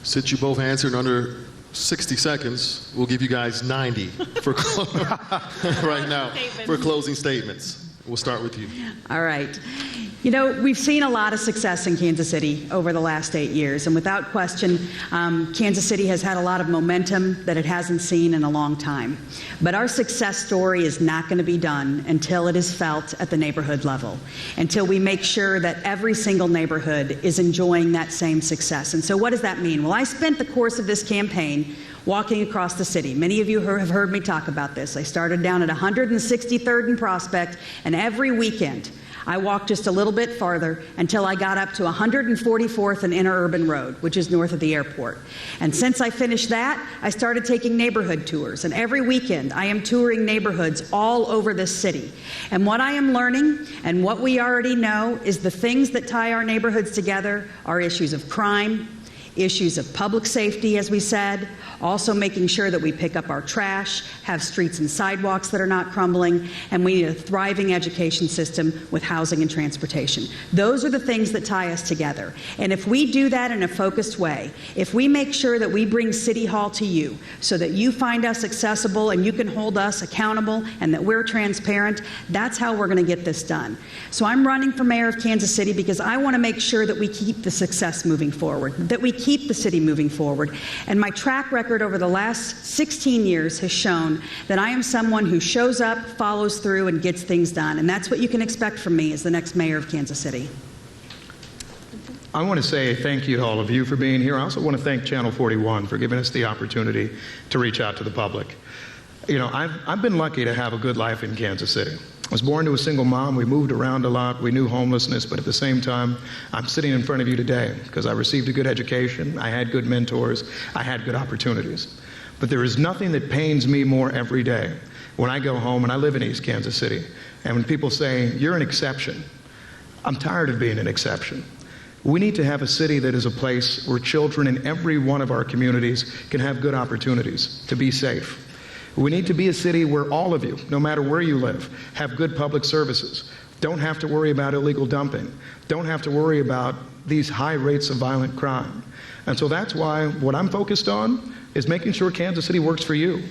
Since you both answered in under 60 seconds, we'll give you guys 90 for right now for closing statements. We'll start with you. All right. You know, we've seen a lot of success in Kansas City over the last 8 years, and without question, Kansas City has had a lot of momentum that it hasn't seen in a long time. But our success story is not going to be done until it is felt at the neighborhood level, until we make sure that every single neighborhood is enjoying that same success. And so what does that mean? Well, I spent the course of this campaign walking across the city. Many of you have heard me talk about this. I started down at 163rd and Prospect, and every weekend I walked just a little bit farther until I got up to 144th and Interurban Road, which is north of the airport. And since I finished that, I started taking neighborhood tours. And every weekend, I am touring neighborhoods all over this city. And what I am learning, and what we already know, is the things that tie our neighborhoods together are issues of crime, issues of public safety, as we said, also making sure that we pick up our trash, have streets and sidewalks that are not crumbling, and we need a thriving education system with housing and transportation. Those are the things that tie us together. And if we do that in a focused way, if we make sure that we bring City Hall to you so that you find us accessible and you can hold us accountable and that we're transparent, that's how we're going to get this done. So I'm running for mayor of Kansas City because I want to make sure that we keep the success moving forward, that we keep the city moving forward. And my track record over the last 16 years has shown that I am someone who shows up, follows through, and gets things done. And that's what you can expect from me as the next mayor of Kansas City. I want to say thank you to all of you for being here. I also want to thank Channel 41 for giving us the opportunity to reach out to the public. You know, I've been lucky to have a good life in Kansas City. I was born to a single mom. We moved around a lot. We knew homelessness, but at the same time, I'm sitting in front of you today because I received a good education. I had good mentors. I had good opportunities. But there is nothing that pains me more every day when I go home, and I live in East Kansas City, and when people say, you're an exception, I'm tired of being an exception. We need to have a city that is a place where children in every one of our communities can have good opportunities to be safe. We need to be a city where all of you, no matter where you live, have good public services, don't have to worry about illegal dumping, don't have to worry about these high rates of violent crime. And so that's why what I'm focused on is making sure Kansas City works for you,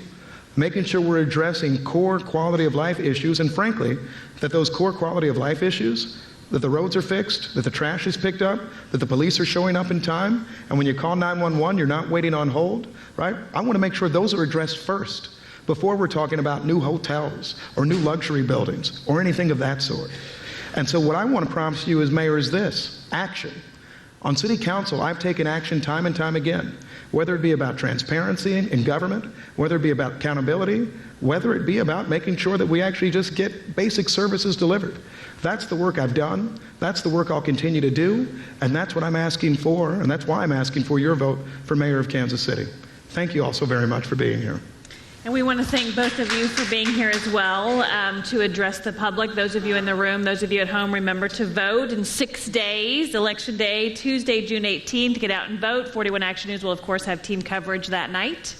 making sure we're addressing core quality of life issues, and frankly, that those core quality of life issues, that the roads are fixed, that the trash is picked up, that the police are showing up in time, and when you call 911, you're not waiting on hold, right? I want to make sure those are addressed first, before we're talking about new hotels or new luxury buildings or anything of that sort. And so what I want to promise you as mayor is this: action. On city council, I've taken action time and time again, whether it be about transparency in government, whether it be about accountability, whether it be about making sure that we actually just get basic services delivered. That's the work I've done, that's the work I'll continue to do, and that's what I'm asking for, and that's why I'm asking for your vote for mayor of Kansas City. Thank you all so very much for being here. And we want to thank both of you for being here as well to address the public. Those of you in the room, those of you at home, remember to vote in 6 days, Election Day, Tuesday, June 18th, to get out and vote. 41 Action News will, of course, have team coverage that night.